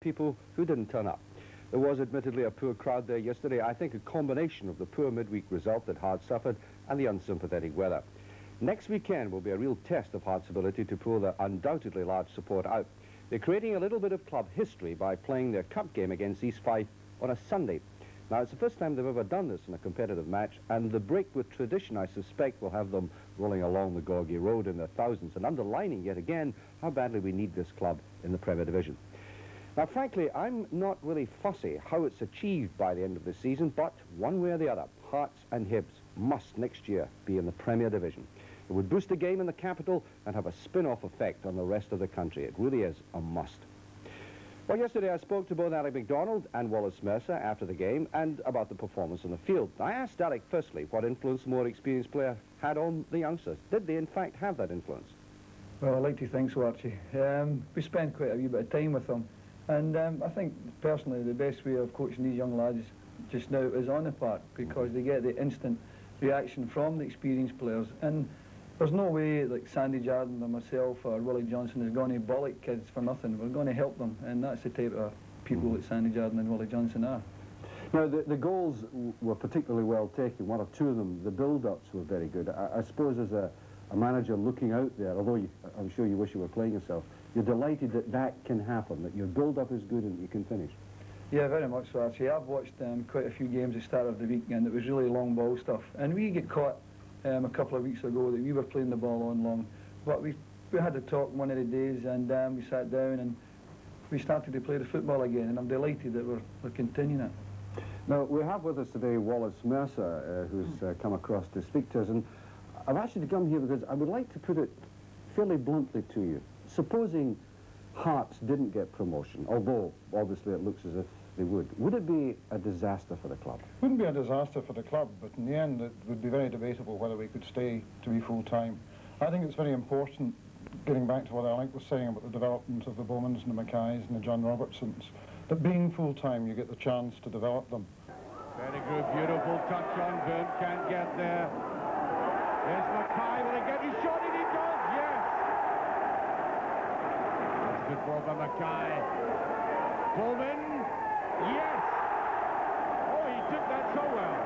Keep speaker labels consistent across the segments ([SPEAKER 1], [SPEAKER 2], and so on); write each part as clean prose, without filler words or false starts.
[SPEAKER 1] people who didn't turn up. There was admittedly a poor crowd there yesterday. I think a combination of the poor midweek result that Hearts suffered and the unsympathetic weather. Next weekend will be a real test of Hearts' ability to pull their undoubtedly large support out. They're creating a little bit of club history by playing their cup game against East Fife on a Sunday. Now, it's the first time they've ever done this in a competitive match, and the break with tradition, I suspect, will have them rolling along the Gorgie Road in their thousands and underlining yet again how badly we need this club in the Premier Division. Now, frankly, I'm not really fussy how it's achieved by the end of the season, but one way or the other, Hearts and Hibs must next year be in the Premier Division. It would boost the game in the capital and have a spin-off effect on the rest of the country. It really is a must. Well, yesterday I spoke to both Alec McDonald and Wallace Mercer after the game and about the performance on the field. I asked Alec firstly what influence the more experienced player had on the youngsters. Did they in fact have that influence?
[SPEAKER 2] Well, I like to think so, Archie. We spent quite a wee bit of time with them, and I think personally the best way of coaching these young lads just now is on the park, because they get the instant reaction from the experienced players, and there's no way like Sandy Jardine or myself or Willie Johnson is going to bollock kids for nothing. We're going to help them, and that's the type of people that Sandy Jardine and Willie Johnson are.
[SPEAKER 1] Now, the goals were particularly well taken. One or two of them, the build-ups were very good. I suppose as a manager looking out there, although I'm sure you wish you were playing yourself, you're delighted that that can happen, that your build-up is good and that you can finish.
[SPEAKER 2] Yeah, very much so, Archie. I've watched quite a few games at the start of the week, and it was really long ball stuff. And we get caught a couple of weeks ago that we were playing the ball on long. But we had to talk one of the days, and we sat down and we started to play the football again, and I'm delighted that we're continuing it.
[SPEAKER 1] Now, we have with us today Wallace Mercer, who's come across to speak to us, and I've actually come here because I would like to put it fairly bluntly to you. Supposing Hearts didn't get promotion, although obviously it looks as if they would it be a disaster for the club?
[SPEAKER 3] It wouldn't be a disaster for the club, but in the end it would be very debatable whether we could stay to be full-time. I think it's very important, getting back to what Alec was saying about the development of the Bowmans and the Mackays and the John Robertsons, that being full-time you get the chance to develop them.
[SPEAKER 4] Very good, beautiful touch on Byrne, can't get there. There's Mackay, will he get his shot in? He does, yes! That's good ball by Mackay. Bowman, yes! Oh, he took that so well.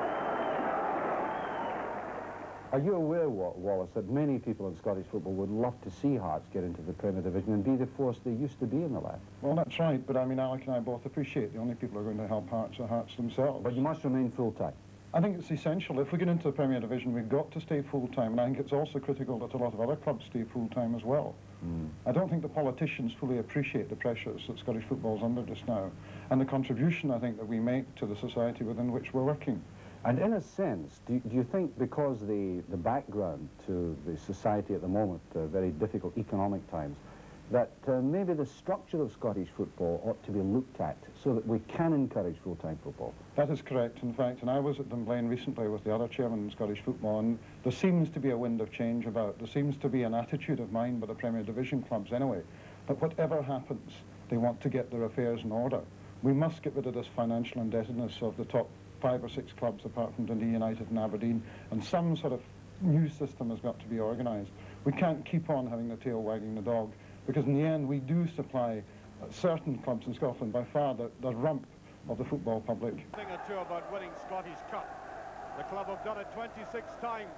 [SPEAKER 1] Are you aware, Wallace, that many people in Scottish football would love to see Hearts get into the Premier Division and be the force they used to be in the land?
[SPEAKER 3] Well, that's right, but I mean, Alec and I both appreciate the only people who are going to help Hearts are Hearts themselves.
[SPEAKER 1] But you must remain full-time.
[SPEAKER 3] I think it's essential. If we get into the Premier Division, we've got to stay full-time, and I think it's also critical that a lot of other clubs stay full-time as well. I don't think the politicians fully appreciate the pressures that Scottish football is under just now, and the contribution, I think, that we make to the society within which we're working.
[SPEAKER 1] And in a sense, do you think because the background to the society at the moment, very difficult economic times, that maybe the structure of Scottish football ought to be looked at so that we can encourage full-time football?
[SPEAKER 3] That is correct, in fact, and I was at Dunblane recently with the other chairman in Scottish football, and there seems to be a wind of change about. There seems to be an attitude of mind by the Premier Division clubs anyway, that whatever happens, they want to get their affairs in order. We must get rid of this financial indebtedness of the top 5 or 6 clubs apart from Dundee United and Aberdeen, and some sort of new system has got to be organised. We can't keep on having the tail wagging the dog, because in the end we do supply certain clubs in Scotland by far the rump of the football public.
[SPEAKER 4] Thing or two about winning Scottish Cup. The club have done it 26 times.